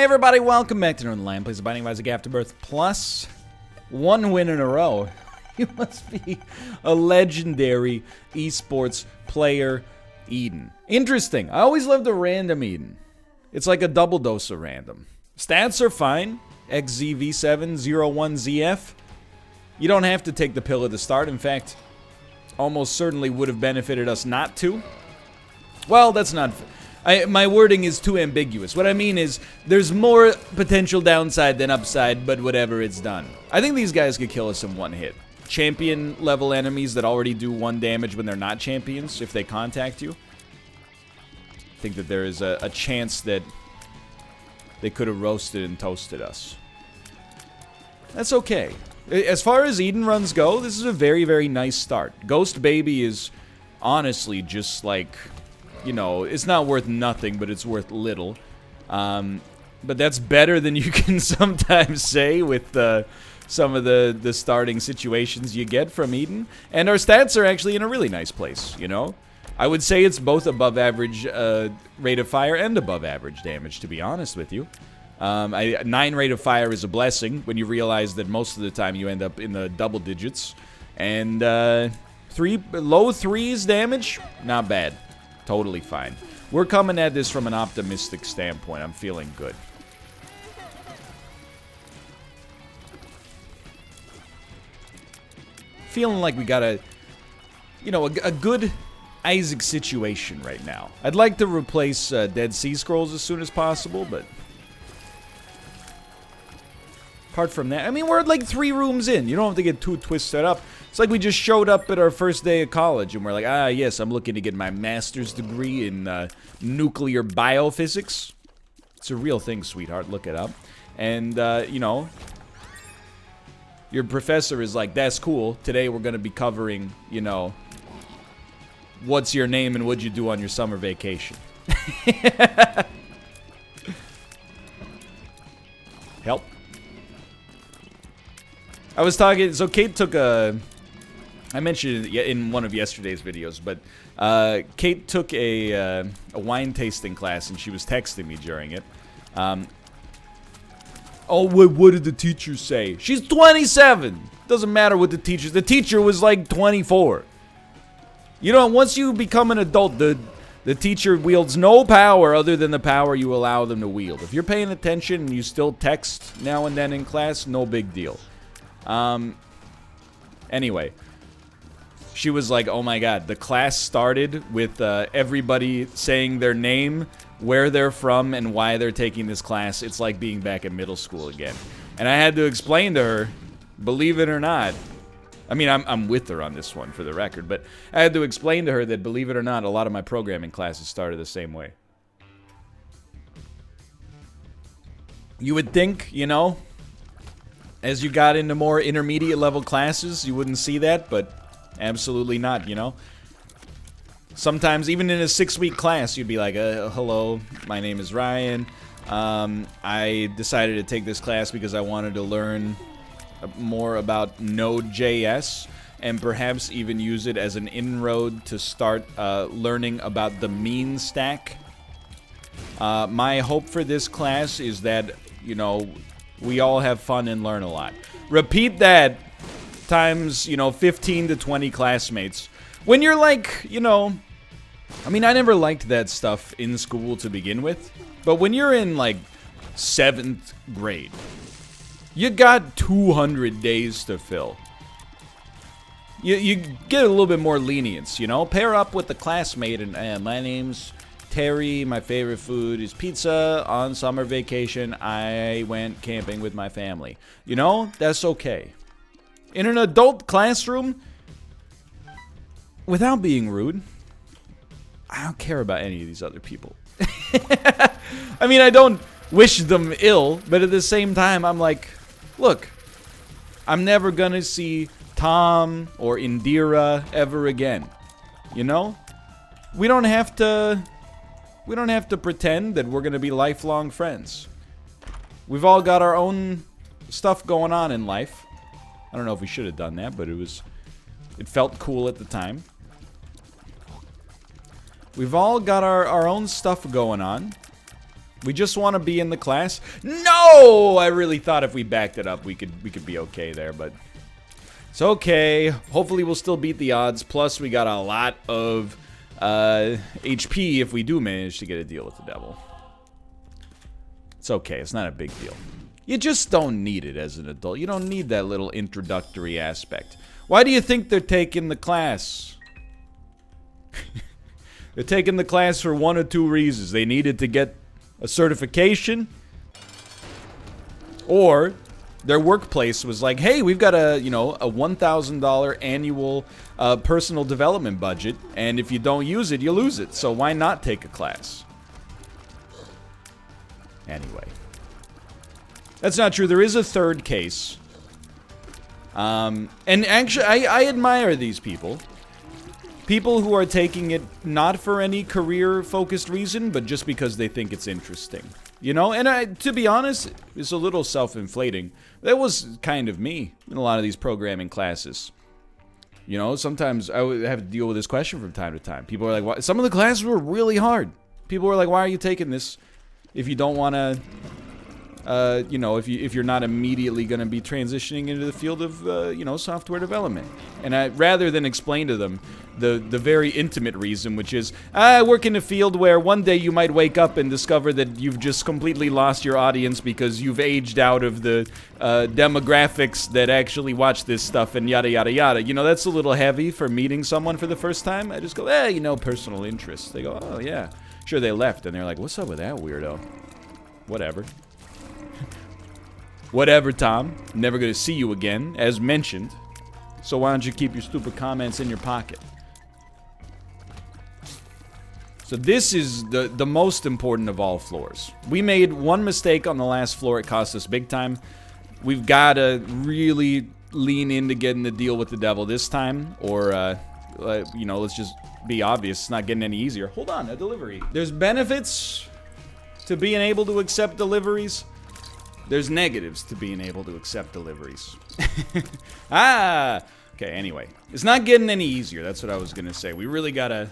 Hey everybody, welcome back to Northernlion. Plays the Binding of Isaac Afterbirth plus 1 win in a row. You must be a legendary esports player, Eden. Interesting. I always loved a random Eden. It's like a double dose of random. Stats are fine. XZV701ZF. You don't have to take the pill at the start. In fact, almost certainly would have benefited us not to. Well, that's not... my wording is too ambiguous. What I mean is, there's more potential downside than upside, but whatever, it's done. I think these guys could kill us in one hit. Champion level enemies that already do 1 damage when they're not champions, if they contact you. I think that there is a chance that they could have roasted and toasted us. That's okay. As far as Eden runs go, this is a very, very nice start. Ghost Baby is honestly just like... You know, it's not worth nothing, but it's worth little. But that's better than you can sometimes say with some of the starting situations you get from Eden. And our stats are actually in a really nice place, you know? I would say it's both above average rate of fire and above average damage, to be honest with you. 9 rate of fire is a blessing when you realize that most of the time you end up in the double digits. And low 3s damage, not bad. Totally fine. We're coming at this from an optimistic standpoint. I'm feeling good. Feeling like we got a good Isaac situation right now. I'd like to replace Dead Sea Scrolls as soon as possible, but... Apart from that, I mean, we're like 3 rooms in. You don't have to get too twisted up. It's like we just showed up at our first day of college, and we're like, ah, yes, I'm looking to get my master's degree in nuclear biophysics. It's a real thing, sweetheart. Look it up. And, you know, your professor is like, that's cool. Today we're going to be covering, you know, what's your name and what'd you do on your summer vacation. Help. I was talking, so Kate took a, I mentioned it in one of yesterday's videos, but Kate took a wine tasting class and she was texting me during it. Oh, what did the teacher say? She's 27! Doesn't matter what the teacher was like 24. You know, once you become an adult, the teacher wields no power other than the power you allow them to wield. If you're paying attention and you still text now and then in class, no big deal. Anyway, she was like, oh my god, the class started with everybody saying their name, where they're from, and why they're taking this class. It's like being back in middle school again. And I had to explain to her, believe it or not, I mean, I'm with her on this one for the record, but I had to explain to her that, believe it or not, a lot of my programming classes started the same way. You would think, you know, as you got into more intermediate level classes, you wouldn't see that, but absolutely not, you know? Sometimes, even in a 6-week class, you'd be like, hello, my name is Ryan. I decided to take this class because I wanted to learn more about Node.js and perhaps even use it as an inroad to start learning about the mean stack. My hope for this class is that, you know, we all have fun and learn a lot. Repeat that times, you know, 15 to 20 classmates. When you're like, you know... I mean, I never liked that stuff in school to begin with. But when you're in, like, 7th grade, you got 200 days to fill. You get a little bit more lenience, you know? Pair up with the classmate and my name's... Terry, my favorite food is pizza. On summer vacation, I went camping with my family. You know, that's okay. In an adult classroom, without being rude, I don't care about any of these other people. I mean, I don't wish them ill, but at the same time, I'm like, look, I'm never gonna see Tom or Indira ever again. You know? We don't have to pretend that we're going to be lifelong friends. We've all got our own stuff going on in life. I don't know if we should have done that, but it felt cool at the time. We've all got our own stuff going on. We just want to be in the class. No! I really thought if we backed it up, we could be okay there, but it's okay. Hopefully we'll still beat the odds. Plus, we got a lot of HP if we do manage to get a deal with the devil. It's okay. It's not a big deal. You just don't need it as an adult. You don't need that little introductory aspect. Why do you think they're taking the class? They're taking the class for one or two reasons. They needed to get a certification, or their workplace was like, hey, we've got a, you know, a $1,000 annual personal development budget, and if you don't use it, you lose it. So why not take a class? Anyway. That's not true. There is a third case. And actually, I admire these people. People who are taking it not for any career-focused reason, but just because they think it's interesting. You know? And to be honest, it's a little self-inflating. That was kind of me in a lot of these programming classes. You know, sometimes I would have to deal with this question from time to time. People are like, "Why?" Some of the classes were really hard. People were like, why are you taking this if you don't want to... you know, if you're not immediately going to be transitioning into the field of, you know, software development. And rather than explain to them the very intimate reason, which is, I work in a field where one day you might wake up and discover that you've just completely lost your audience because you've aged out of the demographics that actually watch this stuff and yada, yada, yada. You know, that's a little heavy for meeting someone for the first time. I just go, you know, personal interest. They go, oh, yeah. Sure, they left. And they're like, what's up with that weirdo? Whatever. Whatever, Tom. Never gonna see you again, as mentioned. So why don't you keep your stupid comments in your pocket? So this is the most important of all floors. We made one mistake on the last floor. It cost us big time. We've got to really lean into getting the deal with the devil this time. Or, you know, let's just be obvious. It's not getting any easier. Hold on, a delivery. There's benefits to being able to accept deliveries. There's negatives to being able to accept deliveries. Okay, anyway. It's not getting any easier. That's what I was going to say. We really gotta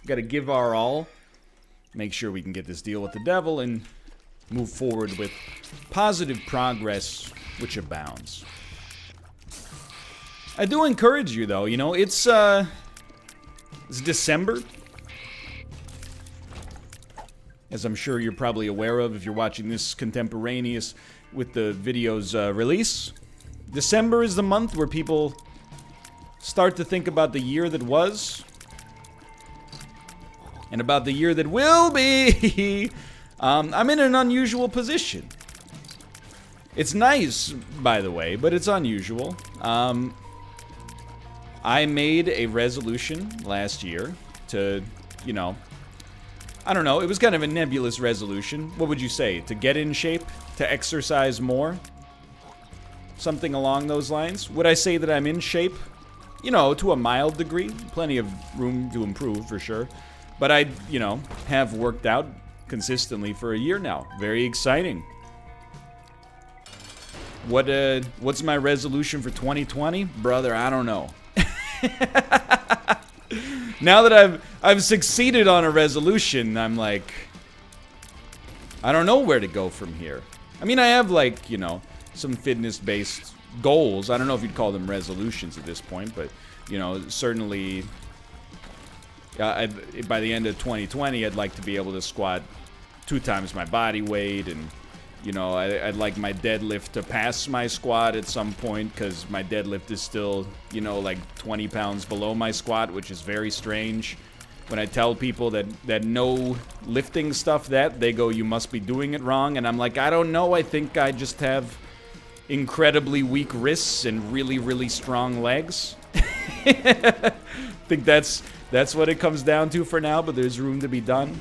give our all. Make sure we can get this deal with the devil and move forward with positive progress, which abounds. I do encourage you, though. You know, it's December. As I'm sure you're probably aware of if you're watching this contemporaneous with the video's release. December is the month where people start to think about the year that was. And about the year that will be. I'm in an unusual position. It's nice, by the way, but it's unusual. I made a resolution last year to, you know... I don't know, it was kind of a nebulous resolution. What would you say? To get in shape? To exercise more? Something along those lines? Would I say that I'm in shape? You know, to a mild degree. Plenty of room to improve, for sure. But I, you know, have worked out consistently for a year now. Very exciting. What's my resolution for 2020? Brother, I don't know. Now that I've succeeded on a resolution, I'm like, I don't know where to go from here. I mean, I have, like, you know, some fitness-based goals. I don't know if you'd call them resolutions at this point, but, you know, certainly by the end of 2020, I'd like to be able to squat 2 times my body weight, and, you know, I'd like my deadlift to pass my squat at some point, because my deadlift is still, you know, like 20 pounds below my squat, which is very strange. When I tell people that know lifting stuff that, they go, you must be doing it wrong, and I'm like, I don't know, I think I just have incredibly weak wrists and really, really strong legs. I think that's what it comes down to for now, but there's room to be done.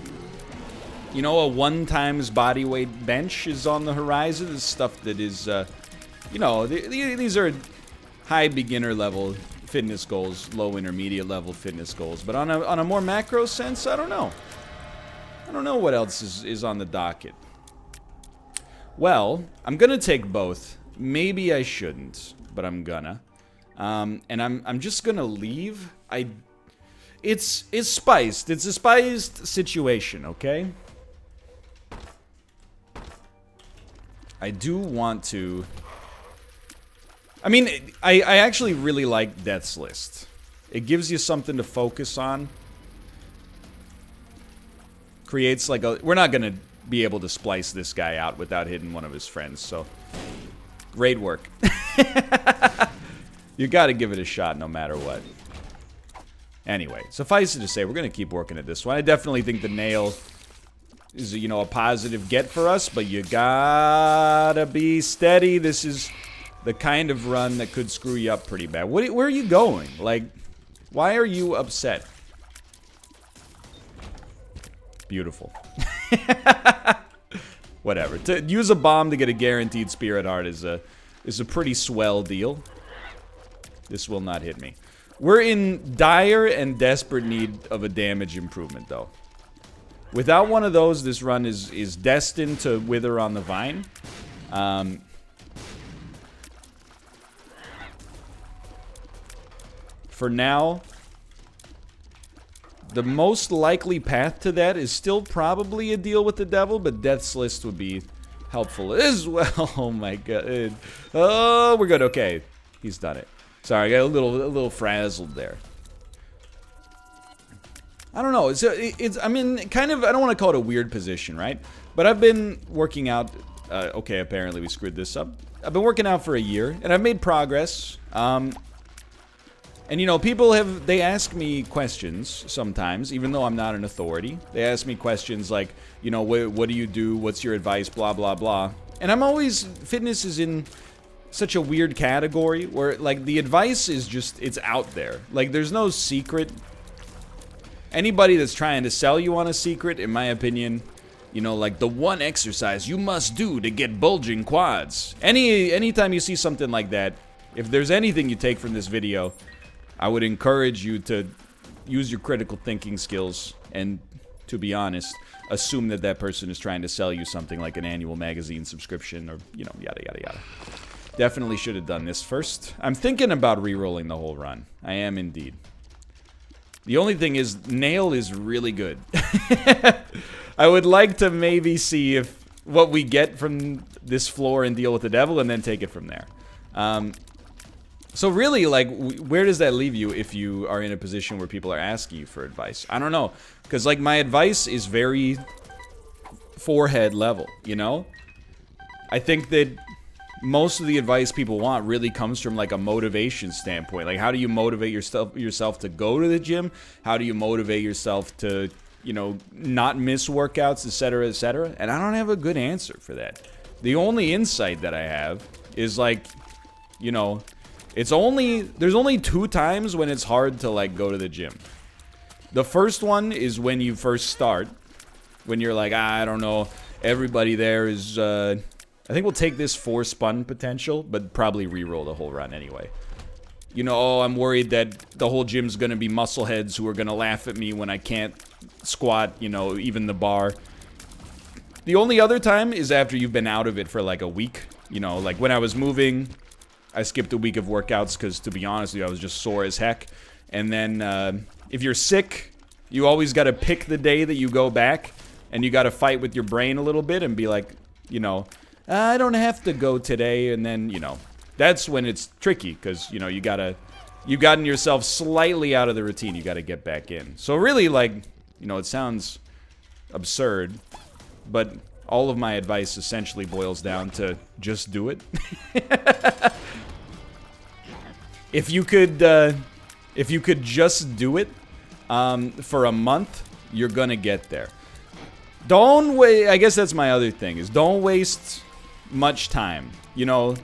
You know, a 1 times body weight bench is on the horizon. This stuff that is, you know, these are high beginner level fitness goals, low intermediate level fitness goals. But on a more macro sense, I don't know. I don't know what else is on the docket. Well, I'm gonna take both. Maybe I shouldn't, but I'm gonna. And I'm just gonna leave. It's spiced. It's a spiced situation, okay? I do want to... I mean, I actually really like Death's List. It gives you something to focus on. Creates like a... We're not going to be able to splice this guy out without hitting one of his friends, so... Great work. You got to give it a shot no matter what. Anyway, suffice it to say, we're going to keep working at this one. I definitely think the nail is, you know, a positive get for us, but you gotta be steady. This is the kind of run that could screw you up pretty bad. Where are you going? Like, why are you upset? Beautiful. Whatever. To use a bomb to get a guaranteed spirit heart is a pretty swell deal. This will not hit me. We're in dire and desperate need of a damage improvement, though. Without one of those, this run is destined to wither on the vine. For now, the most likely path to that is still probably a deal with the devil, but Death's List would be helpful as well. Oh my god. Oh, we're good. Okay. He's done it. Sorry, I got a little frazzled there. I don't know. It's I mean, kind of, I don't want to call it a weird position, right? But I've been working out. Okay, apparently we screwed this up. I've been working out for a year, and I've made progress. And you know, they ask me questions sometimes, even though I'm not an authority. They ask me questions like, you know, what do you do? What's your advice? Blah, blah, blah. And I'm always, fitness is in such a weird category where, like, the advice is just, it's out there. Like, there's no secret. Anybody that's trying to sell you on a secret, in my opinion, you know, like the one exercise you must do to get bulging quads. Anytime you see something like that, if there's anything you take from this video, I would encourage you to use your critical thinking skills and, to be honest, assume that that person is trying to sell you something like an annual magazine subscription or, you know, yada, yada, yada. Definitely should have done this first. I'm thinking about re-rolling the whole run. I am indeed. The only thing is, nail is really good. I would like to maybe see if what we get from this floor and deal with the devil and then take it from there. So really, like, where does that leave you if you are in a position where people are asking you for advice? I don't know. Because, like, my advice is very forehead level, you know? I think that most of the advice people want really comes from, like, a motivation standpoint. Like, how do you motivate yourself to go to the gym? How do you motivate yourself to, you know, not miss workouts, etc., etc.? And I don't have a good answer for that. The only insight that I have is, like, you know, there's only 2 times when it's hard to, like, go to the gym. The first one is when you first start. When you're like, I don't know, everybody there is, I think we'll take this 4 spun potential, but probably re-roll the whole run anyway. You know, oh, I'm worried that the whole gym's gonna be muscleheads who are gonna laugh at me when I can't squat, you know, even the bar. The only other time is after you've been out of it for like a week. You know, like when I was moving, I skipped a week of workouts because, to be honest with you, I was just sore as heck. And then, if you're sick, you always gotta pick the day that you go back, and you gotta fight with your brain a little bit and be like, you know, I don't have to go today, and then, you know, that's when it's tricky, because, you know, you've gotten yourself slightly out of the routine, you gotta get back in. So really, like, you know, it sounds absurd, but all of my advice essentially boils down to just do it. If you could just do it, for a month, you're gonna get there. Don't wait, I guess that's my other thing, is don't waste much time. You know,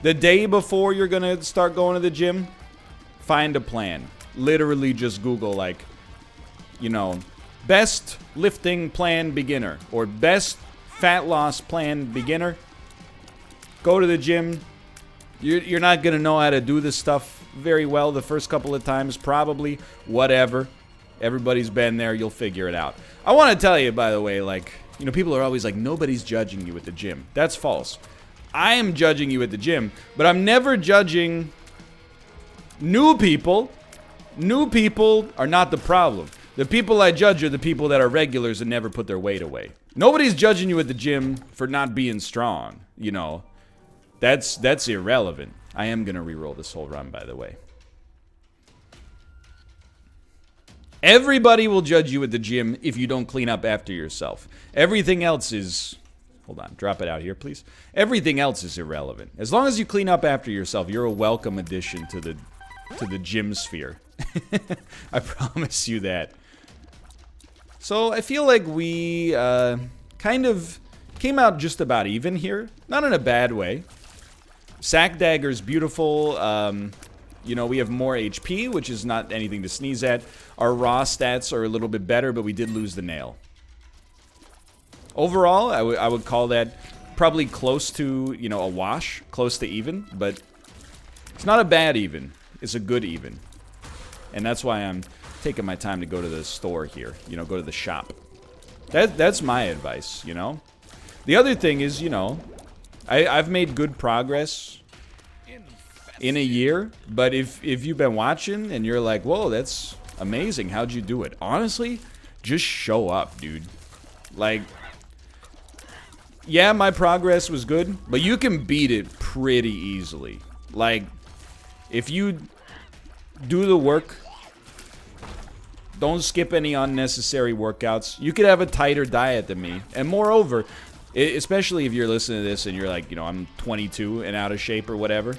the day before you're gonna start going to the gym, find a plan. Literally just Google, like, you know, best lifting plan beginner, or best fat loss plan beginner. Go to the gym. You're not gonna know how to do this stuff very well the first couple of times, probably. Whatever. Everybody's been there, you'll figure it out. I want to tell you, by the way, like, you know, people are always like, nobody's judging you at the gym. That's false. I am judging you at the gym, but I'm never judging new people. New people are not the problem. The people I judge are the people that are regulars and never put their weight away. Nobody's judging you at the gym for not being strong, you know. That's irrelevant. I am going to reroll this whole run, by the way. Everybody will judge you at the gym if you don't clean up after yourself. Everything else is... Hold on, drop it out here, please. Everything else is irrelevant. As long as you clean up after yourself, you're a welcome addition to the gym sphere. I promise you that. So I feel like we kind of came out just about even here. Not in a bad way. Sack Dagger's beautiful. You know, we have more HP, which is not anything to sneeze at. Our raw stats are a little bit better, but we did lose the nail. Overall, I would call that probably close to, you know, a wash. Close to even, but it's not a bad even. It's a good even. And that's why I'm taking my time to go to the store here. You know, go to the shop. That's my advice, you know. The other thing is, you know, I've made good progress in a year, but if you've been watching and you're like, whoa, that's amazing, how'd you do it? Honestly, just show up, dude. Like, yeah, my progress was good, but you can beat it pretty easily. Like, if you do the work, don't skip any unnecessary workouts, you could have a tighter diet than me. And moreover, especially if you're listening to this and you're like, you know, I'm 22 and out of shape or whatever,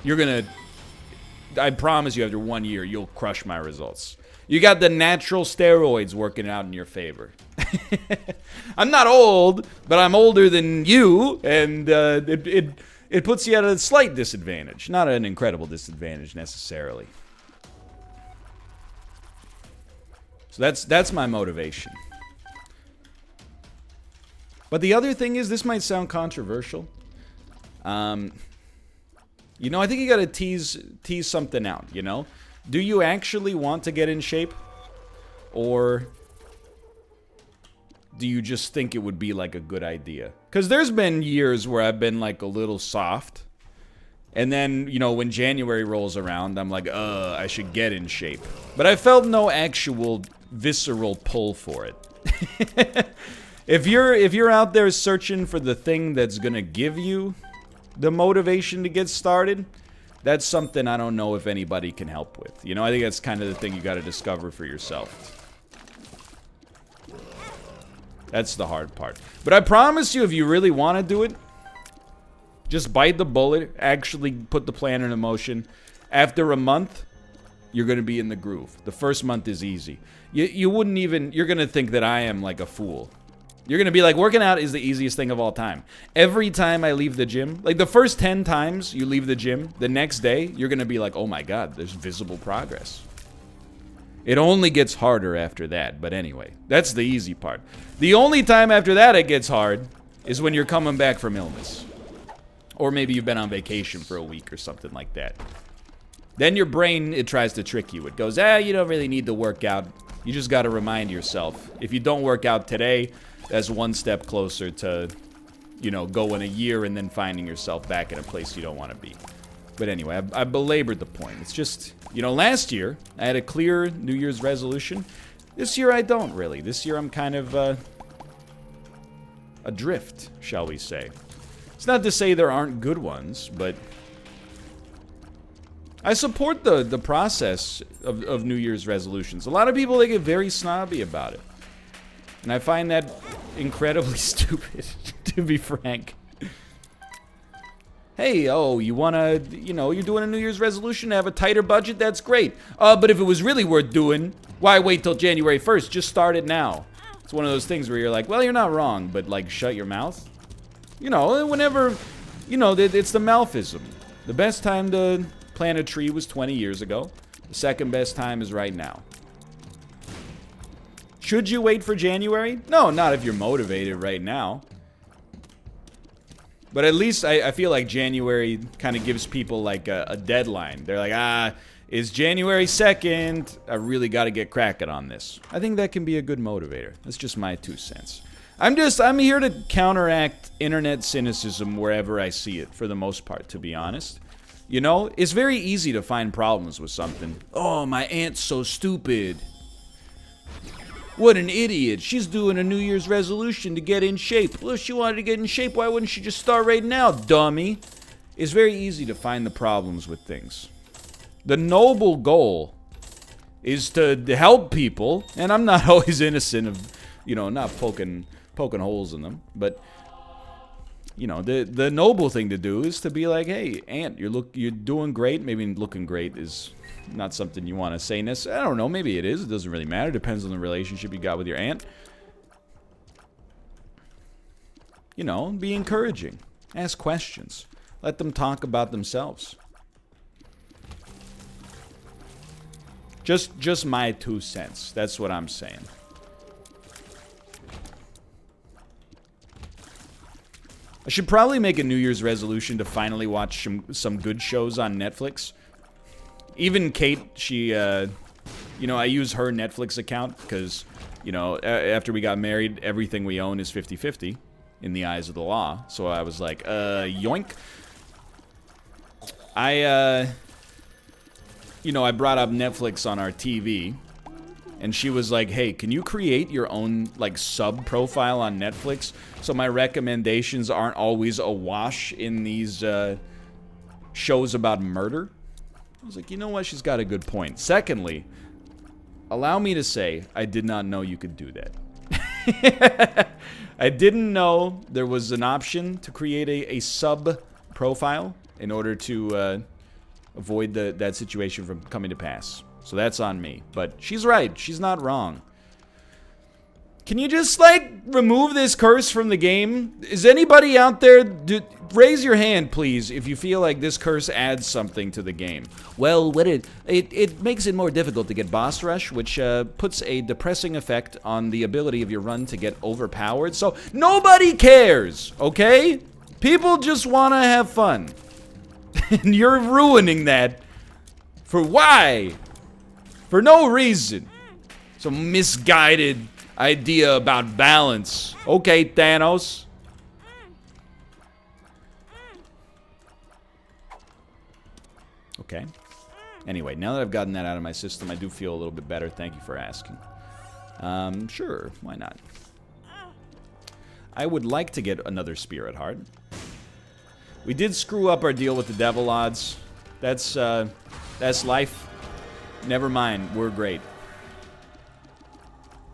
you're gonna, I promise you, after 1 year, you'll crush my results. You got the natural steroids working out in your favor. I'm not old, but I'm older than you, and it puts you at a slight disadvantage. Not an incredible disadvantage, necessarily. So that's my motivation. But the other thing is, this might sound controversial. You know, I think you gotta tease something out, you know? Do you actually want to get in shape? Or do you just think it would be like a good idea? Because there's been years where I've been like a little soft. And then, you know, when January rolls around, I'm like, I should get in shape. But I felt no actual visceral pull for it. If you're out there searching for the thing that's gonna give you the motivation to get started, that's something I don't know if anybody can help with. You know, I think that's kind of the thing you gotta discover for yourself. That's the hard part. But I promise you, if you really want to do it, just bite the bullet, actually put the plan into motion. After a month, you're gonna be in the groove. The first month is easy. You wouldn't even, you're gonna think that I am like a fool. You're gonna be like, working out is the easiest thing of all time. Every time I leave the gym, like the first 10 times you leave the gym, the next day, you're gonna be like, oh my god, there's visible progress. It only gets harder after that, but anyway, that's the easy part. The only time after that it gets hard is when you're coming back from illness. Or maybe you've been on vacation for a week or something like that. Then your brain, it tries to trick you. It goes, you don't really need to work out. You just gotta remind yourself. If you don't work out today, that's one step closer to, you know, going a year and then finding yourself back in a place you don't want to be. But anyway, I belabored the point. It's just, you know, last year, I had a clear New Year's resolution. This year, I don't really. This year, I'm kind of adrift, shall we say. It's not to say there aren't good ones, but I support the process of New Year's resolutions. A lot of people, they get very snobby about it. And I find that incredibly stupid, to be frank. Hey, you wanna, you know, you're doing a New Year's resolution to have a tighter budget? That's great. But if it was really worth doing, why wait till January 1st? Just start it now. It's one of those things where you're like, well, you're not wrong, but like, shut your mouth. You know, whenever, you know, it's the Malfism. The best time to plant a tree was 20 years ago. The second best time is right now. Should you wait for January? No, not if you're motivated right now. But at least I feel like January kind of gives people like a deadline. They're like, it's January 2nd. I really got to get cracking on this. I think that can be a good motivator. That's just my 2 cents. I'm here to counteract internet cynicism wherever I see it, for the most part, to be honest. You know, it's very easy to find problems with something. Oh, my aunt's so stupid. What an idiot. She's doing a New Year's resolution to get in shape. Well, if she wanted to get in shape, why wouldn't she just start right now, dummy? It's very easy to find the problems with things. The noble goal is to help people, and I'm not always innocent of, you know, not poking holes in them, but you know, the noble thing to do is to be like, hey, Aunt, you're doing great. Maybe looking great is not something you want to say necessarily. I don't know, maybe it is. It doesn't really matter. Depends on the relationship you got with your aunt. You know, be encouraging. Ask questions. Let them talk about themselves. Just my 2 cents. That's what I'm saying. I should probably make a New Year's resolution to finally watch some good shows on Netflix. Even Kate, she, you know, I use her Netflix account because, you know, after we got married, everything we own is 50-50 in the eyes of the law. So I was like, yoink. You know, I brought up Netflix on our TV, and she was like, hey, can you create your own, like, sub-profile on Netflix so my recommendations aren't always awash in these shows about murder? I was like, you know what? She's got a good point. Secondly, allow me to say I did not know you could do that. I didn't know there was an option to create a sub-profile in order to avoid that situation from coming to pass. So that's on me. But she's right. She's not wrong. Can you just, like, remove this curse from the game? Is anybody out there... raise your hand, please, if you feel like this curse adds something to the game. Well, what it makes it more difficult to get boss rush, which puts a depressing effect on the ability of your run to get overpowered. So nobody cares, okay? People just want to have fun. And you're ruining that. For why? For no reason. Some misguided idea about balance. Okay, Thanos. Okay. Anyway, now that I've gotten that out of my system, I do feel a little bit better. Thank you for asking. Sure, why not? I would like to get another Spirit Heart. We did screw up our deal with the Devil Odds. That's life. Never mind, we're great.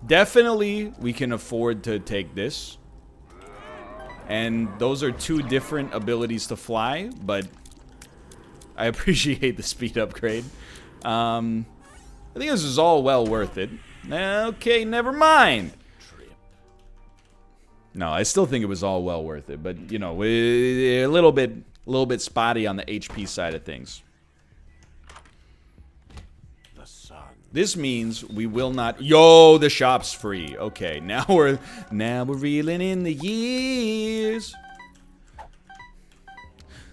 Definitely, we can afford to take this. And those are 2 different abilities to fly, but I appreciate the speed upgrade. I think this is all well worth it. Okay, never mind. No, I still think it was all well worth it, but you know, a little bit spotty on the HP side of things. This means we will not. Yo, the shop's free. Okay, now we're reeling in the years.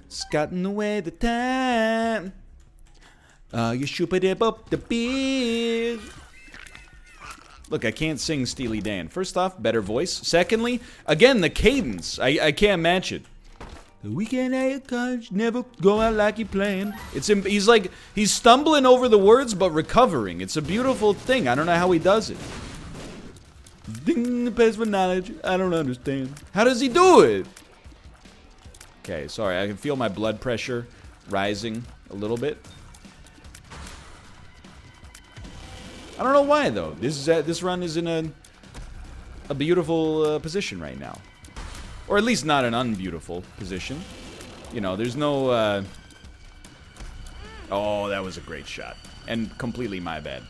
Scotting away the time. You shoop it up the beers. Look, I can't sing Steely Dan. First off, better voice. Secondly, again, the cadence. I can't match it. The weekend at your college never go out like you planned. He's stumbling over the words but recovering. It's a beautiful thing. I don't know how he does it. Ding the past for knowledge. I don't understand. How does he do it? Okay, sorry. I can feel my blood pressure rising a little bit. I don't know why though. This run is in a beautiful position right now. Or at least not an unbeautiful position. You know, there's no... Oh, that was a great shot. And completely my bad.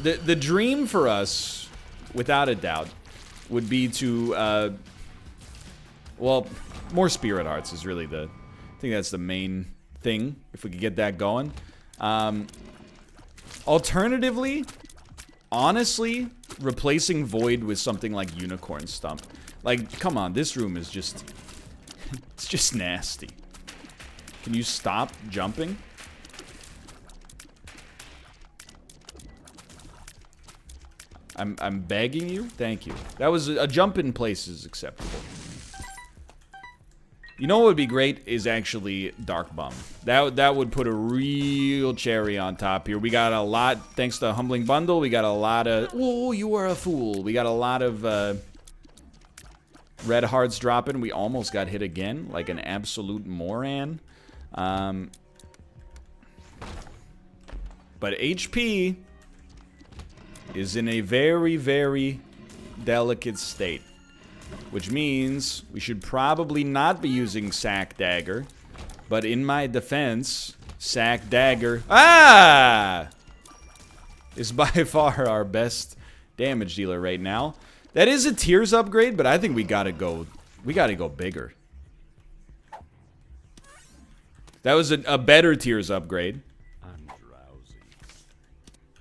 The dream for us, without a doubt, would be to... well, more Spirit Hearts is really I think that's the main thing, if we could get that going. Alternatively, honestly, replacing Void with something like Unicorn Stump. Like, come on, this room is just... it's just nasty. Can you stop jumping? I'm begging you? Thank you. That was a jump in place is acceptable. You know what would be great is actually Dark Bum. That would put a real cherry on top here. We got a lot, thanks to Humbling Bundle, we got a lot of... Oh, you are a fool. We got a lot of red hearts dropping. We almost got hit again, like an absolute moron. But HP is in a very, very delicate state. Which means we should probably not be using Sack Dagger. But in my defense, Sack Dagger... Ah! Is by far our best damage dealer right now. That is a Tears upgrade, but I think we gotta go... We gotta go bigger. That was a better Tears upgrade. I'm drowsy.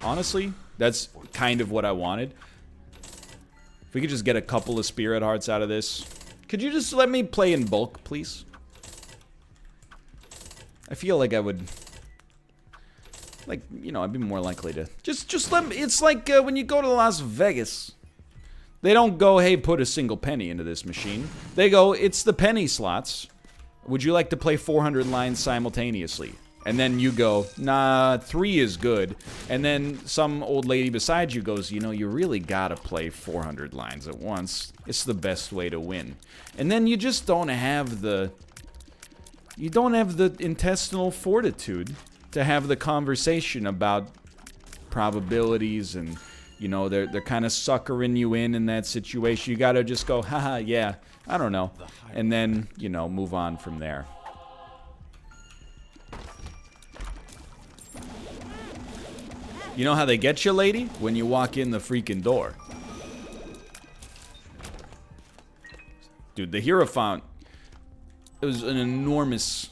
Honestly, that's kind of what I wanted. If we could just get a couple of Spirit Hearts out of this. Could you just let me play in bulk, please? I feel like I would... Like, you know, I'd be more likely to... Just let me... It's like when you go to Las Vegas. They don't go, hey, put a single penny into this machine. They go, it's the penny slots. Would you like to play 400 lines simultaneously? And then you go, nah, 3 is good. And then some old lady beside you goes, you know, you really gotta play 400 lines at once. It's the best way to win. And then you just don't have the... You don't have the intestinal fortitude to have the conversation about probabilities and, you know, they're kind of suckering you in that situation. You gotta just go, haha, yeah, I don't know. And then, you know, move on from there. You know how they get you, lady? When you walk in the freaking door. Dude, the Hierophant, it was an enormous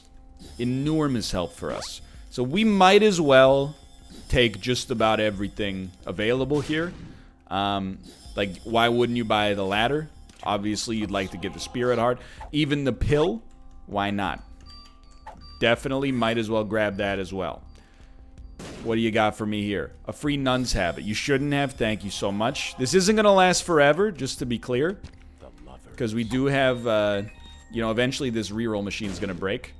help for us. So we might as well take just about everything available here. Like, why wouldn't you buy the ladder? Obviously, you'd like to get the Spirit Heart. Even the pill, why not? Definitely might as well grab that as well. What do you got for me here? A free Nun's Habit. You shouldn't have. Thank you so much. This isn't going to last forever, just to be clear. Because we do have, you know, eventually this reroll machine is going to break.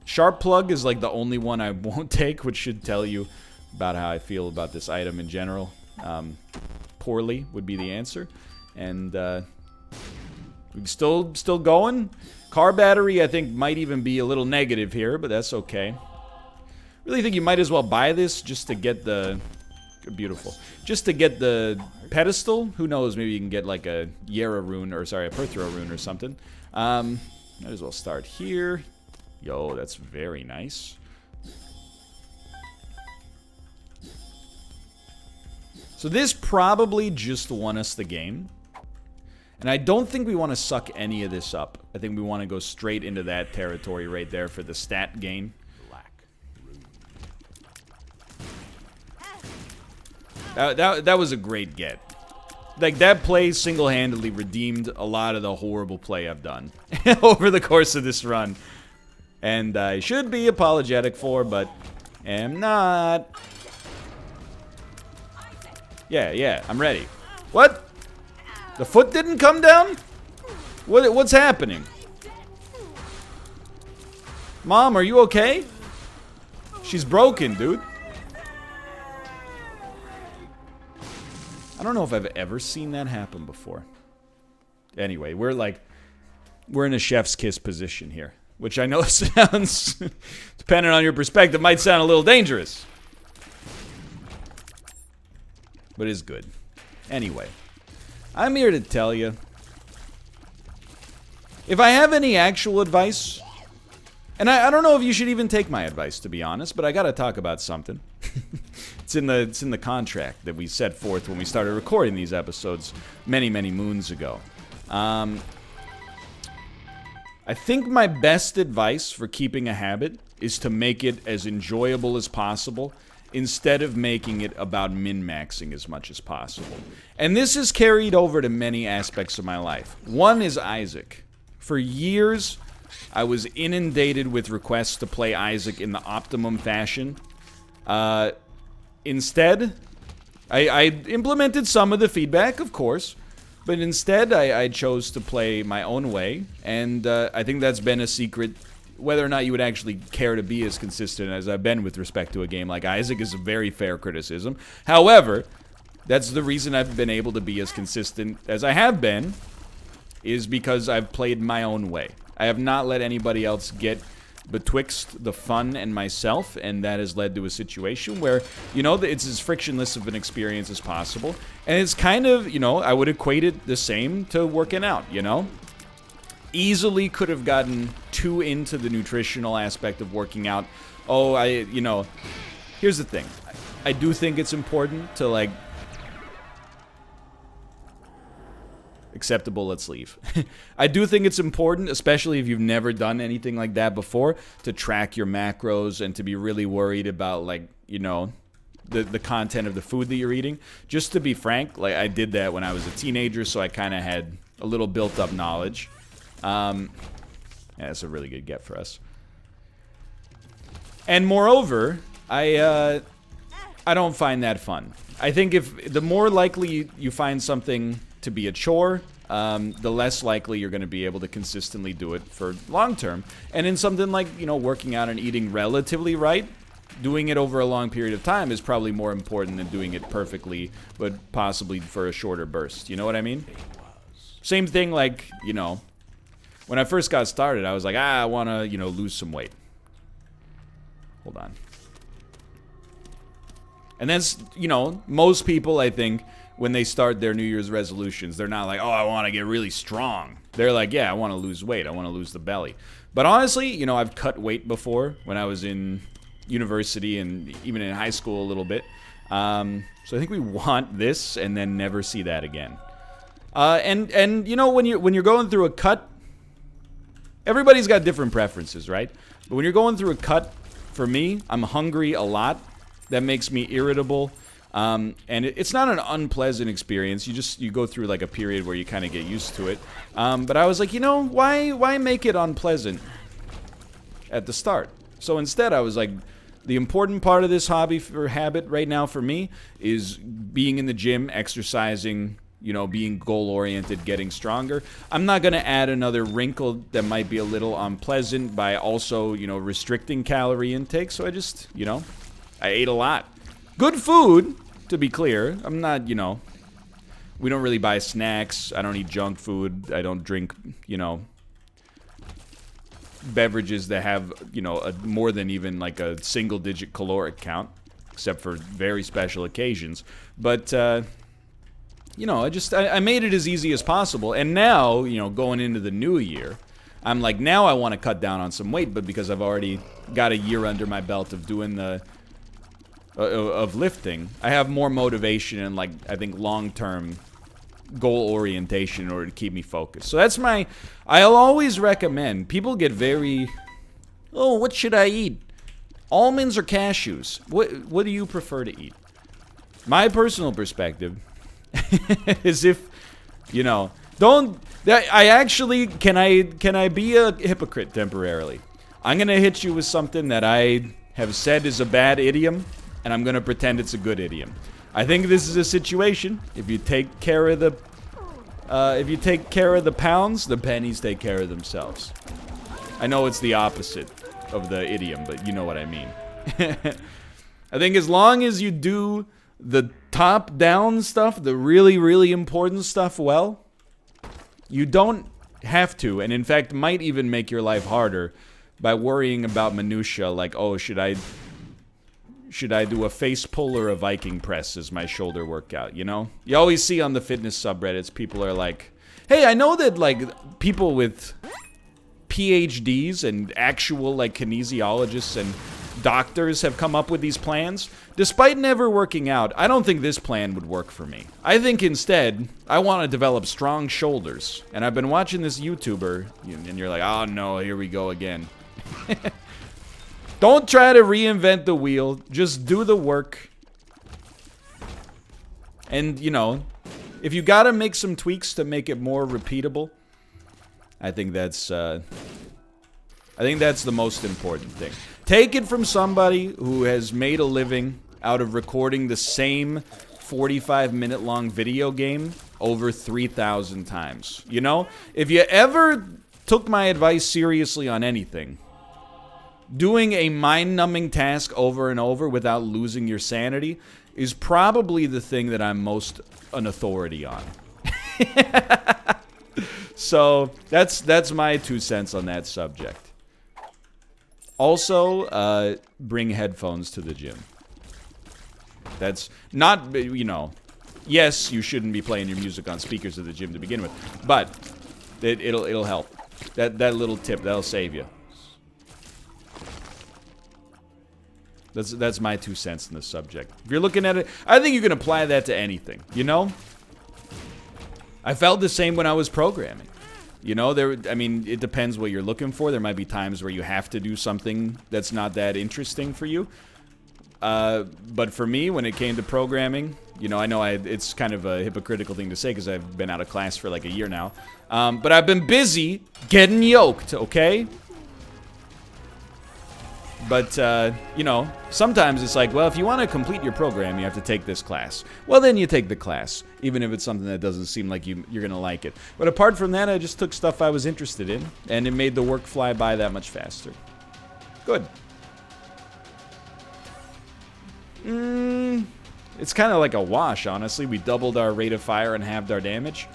Sharp Plug is like the only one I won't take, which should tell you about how I feel about this item in general. Poorly would be the answer. And we're still going. Car battery, I think, might even be a little negative here, but that's okay. Really think you might as well buy this just to get the... Beautiful. Just to get the pedestal. Who knows, maybe you can get like a Yera rune, or sorry, a Perthro rune or something. Might as well start here. Yo, that's very nice. So this probably just won us the game. And I don't think we want to suck any of this up. I think we want to go straight into that territory right there for the stat gain. That was a great get. Like, that play single-handedly redeemed a lot of the horrible play I've done over the course of this run. And I should be apologetic for, but am not. Yeah, I'm ready. What? The foot didn't come down? What's happening? Mom, are you okay? She's broken, dude. I don't know if I've ever seen that happen before. Anyway, we're in a chef's kiss position here, which I know sounds, depending on your perspective, might sound a little dangerous. But it's good. Anyway, I'm here to tell you, if I have any actual advice, and I don't know if you should even take my advice, to be honest, but I gotta talk about something. It's in the contract that we set forth when we started recording these episodes many moons ago. I think my best advice for keeping a habit is to make it as enjoyable as possible instead of making it about min-maxing as much as possible. And this is carried over to many aspects of my life. One is Isaac. For years, I was inundated with requests to play Isaac in the optimum fashion. Instead, I implemented some of the feedback, of course, But instead, I chose to play my own way, and I think that's been a secret. Whether or not you would actually care to be as consistent as I've been with respect to a game like Isaac is a very fair criticism. However, that's the reason I've been able to be as consistent as I have been, is because I've played my own way. I have not let anybody else get betwixt the fun and myself, and that has led to a situation where, you know, it's as frictionless of an experience as possible. And it's kind of, you know, I would equate it the same to working out, you know? Easily could have gotten too into the nutritional aspect of working out. Oh, you know, here's the thing. I do think it's important to, like, acceptable, let's leave. I do think it's important, especially if you've never done anything like that before, to track your macros and to be really worried about, like, you know, the content of the food that you're eating. Just to be frank, like, I did that when I was a teenager, so I kind of had a little built-up knowledge. Yeah, that's a really good get for us. And moreover, I don't find that fun. I think if the more likely you find something to be a chore, the less likely you're going to be able to consistently do it for long term. And in something like, you know, working out and eating relatively right, doing it over a long period of time is probably more important than doing it perfectly, but possibly for a shorter burst. You know what I mean? Same thing, like, you know, when I first got started, I was like, I want to, you know, lose some weight. Hold on. And that's, you know, most people, I think, when they start their New Year's resolutions, they're not like, oh, I want to get really strong. They're like, yeah, I want to lose weight. I want to lose the belly. But honestly, you know, I've cut weight before when I was in university and even in high school a little bit. So I think we want this and then never see that again. And you know, when you're going through a cut, everybody's got different preferences, right? But when you're going through a cut, for me, I'm hungry a lot. That makes me irritable. And it's not an unpleasant experience. You go through like a period where you kind of get used to it. But I was like, you know, why make it unpleasant at the start? So instead, I was like, the important part of this habit right now for me is being in the gym, exercising, you know, being goal-oriented, getting stronger. I'm not going to add another wrinkle that might be a little unpleasant by also, you know, restricting calorie intake. So I just, you know, I ate a lot. Good food, to be clear. I'm not, you know, we don't really buy snacks. I don't eat junk food. I don't drink, you know, beverages that have, you know, more than even like a single-digit caloric count, except for very special occasions. But, you know, I made it as easy as possible. And now, you know, going into the new year, I'm like, now I want to cut down on some weight, but because I've already got a year under my belt of doing of lifting, I have more motivation and, like, I think long-term goal orientation in order to keep me focused. So that's I'll always recommend, people get very, oh, what should I eat? Almonds or cashews? What do you prefer to eat? My personal perspective is, if, you know, can I be a hypocrite temporarily? I'm going to hit you with something that I have said is a bad idiom, and I'm going to pretend it's a good idiom. I think this is a situation, if you take care of the pounds, the pennies take care of themselves. I know it's the opposite of the idiom, but you know what I mean. I think as long as you do the top-down stuff, the really, really important stuff well, you don't have to, and in fact might even make your life harder by worrying about minutia, like, oh, should I do a face pull or a Viking press as my shoulder workout, you know? You always see on the fitness subreddits, people are like, hey, I know that, like, people with PhDs and actual, like, kinesiologists and doctors have come up with these plans. Despite never working out, I don't think this plan would work for me. I think instead, I want to develop strong shoulders. And I've been watching this YouTuber, and you're like, oh no, here we go again. Don't try to reinvent the wheel. Just do the work. And, you know, if you gotta make some tweaks to make it more repeatable, I think that's the most important thing. Take it from somebody who has made a living out of recording the same 45-minute long video game over 3,000 times. You know? If you ever took my advice seriously on anything, doing a mind-numbing task over and over without losing your sanity is probably the thing that I'm most an authority on. So, that's my 2 cents on that subject. Also, bring headphones to the gym. That's not, you know, yes, you shouldn't be playing your music on speakers at the gym to begin with, but it'll help. That little tip, that'll save you. That's my 2 cents in this subject. If you're looking at it, I think you can apply that to anything, you know? I felt the same when I was programming. You know, I mean, it depends what you're looking for. There might be times where you have to do something that's not that interesting for you. But for me, when it came to programming, you know, I know it's kind of a hypocritical thing to say because I've been out of class for like a year now. But I've been busy getting yoked, okay? But, you know, sometimes it's like, well, if you want to complete your program, you have to take this class. Well, then you take the class, even if it's something that doesn't seem like you're going to like it. But apart from that, I just took stuff I was interested in, and it made the work fly by that much faster. Good. It's kind of like a wash, honestly. We doubled our rate of fire and halved our damage.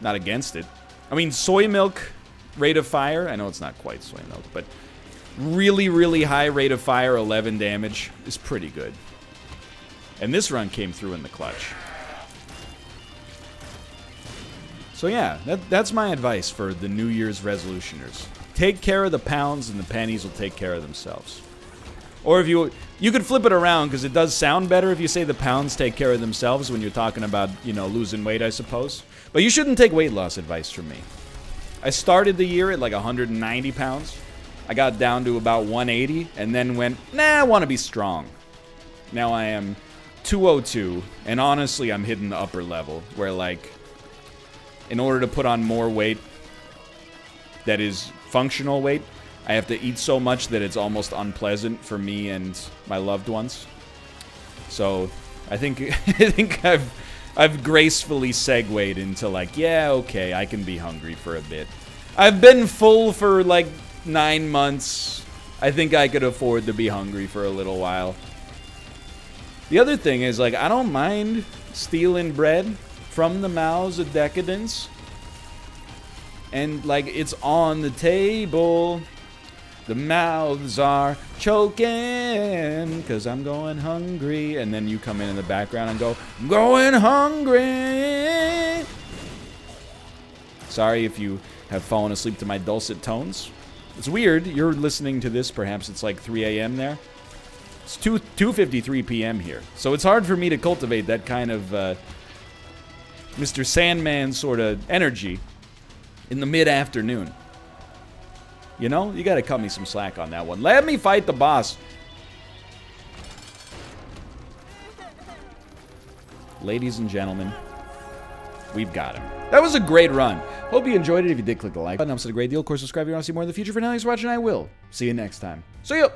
Not against it. I mean, soy milk rate of fire, I know it's not quite soy milk, but really, really high rate of fire, 11 damage, is pretty good. And this run came through in the clutch. So yeah, that's my advice for the New Year's resolutioners. Take care of the pounds and the pennies will take care of themselves. Or if you could flip it around because it does sound better if you say the pounds take care of themselves when you're talking about, you know, losing weight, I suppose. But you shouldn't take weight loss advice from me. I started the year at like 190 pounds. I got down to about 180 and then went, nah, I want to be strong. Now I am 202, and honestly, I'm hitting the upper level where, like, in order to put on more weight that is functional weight, I have to eat so much that it's almost unpleasant for me and my loved ones. So I think I've gracefully segued into like, yeah, okay, I can be hungry for a bit. I've been full for like 9 months. I think I could afford to be hungry for a little while. The other thing is, like, I don't mind stealing bread from the mouths of decadence. And, like, it's on the table. The mouths are choking because I'm going hungry. And then you come in the background and go, I'm going hungry. Sorry if you have fallen asleep to my dulcet tones. It's weird. You're listening to this. Perhaps it's like 3 a.m. there. It's 2:53 p.m. here. So it's hard for me to cultivate that kind of Mr. Sandman sort of energy in the mid-afternoon. You know? You gotta cut me some slack on that one. Let me fight the boss. Ladies and gentlemen, we've got him. That was a great run. Hope you enjoyed it. If you did, click the like button. Helps it a great deal. Of course, subscribe if you want to see more in the future. For now, thanks for watching. I will see you next time. See ya!